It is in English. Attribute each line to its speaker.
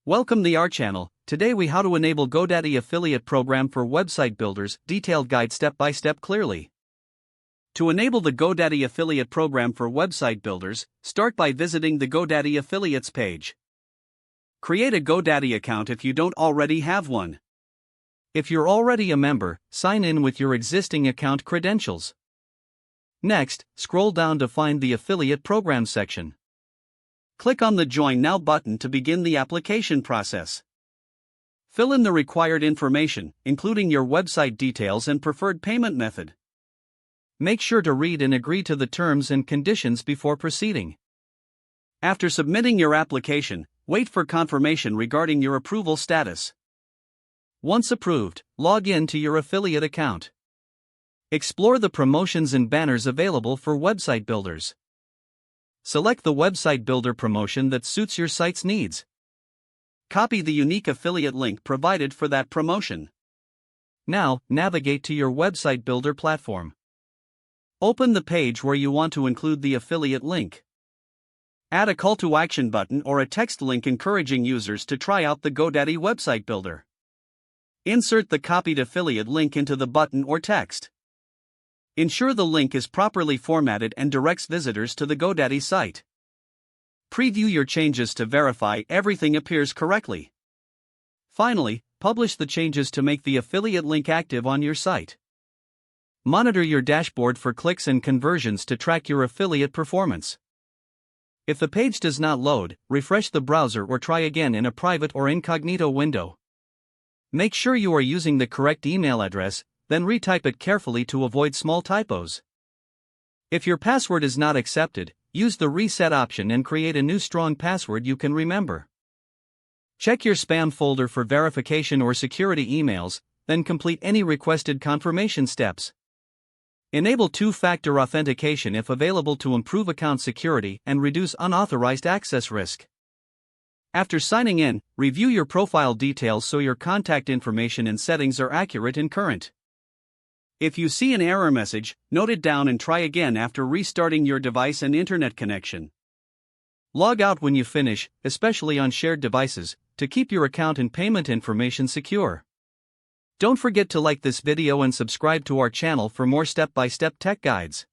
Speaker 1: Welcome to our channel. Today we how to enable GoDaddy affiliate program for website builders, detailed guide step by step clearly. To enable the GoDaddy affiliate program for website builders, start by visiting the GoDaddy affiliates page. Create a GoDaddy account if you don't already have one. If you're already a member, sign in with your existing account credentials. Next, scroll down to find the affiliate program section. Click on the Join Now button to begin the application process. Fill in the required information, including your website details and preferred payment method. Make sure to read and agree to the terms and conditions before proceeding. After submitting your application, wait for confirmation regarding your approval status. Once approved, log in to your affiliate account. Explore the promotions and banners available for website builders. Select the website builder promotion that suits your site's needs. Copy the unique affiliate link provided for that promotion. Now, navigate to your website builder platform. Open the page where you want to include the affiliate link. Add a call to action button or a text link encouraging users to try out the GoDaddy website builder. Insert the copied affiliate link into the button or text. Ensure the link is properly formatted and directs visitors to the GoDaddy site. Preview your changes to verify everything appears correctly. Finally, publish the changes to make the affiliate link active on your site. Monitor your dashboard for clicks and conversions to track your affiliate performance. If the page does not load, refresh the browser or try again in a private or incognito window. Make sure you are using the correct email address, then retype it carefully to avoid small typos. If your password is not accepted, use the reset option and create a new strong password you can remember. Check your spam folder for verification or security emails, then complete any requested confirmation steps. Enable two-factor authentication if available to improve account security and reduce unauthorized access risk. After signing in, review your profile details so your contact information and settings are accurate and current. If you see an error message, note it down and try again after restarting your device and internet connection. Log out when you finish, especially on shared devices, to keep your account and payment information secure. Don't forget to like this video and subscribe to our channel for more step-by-step tech guides.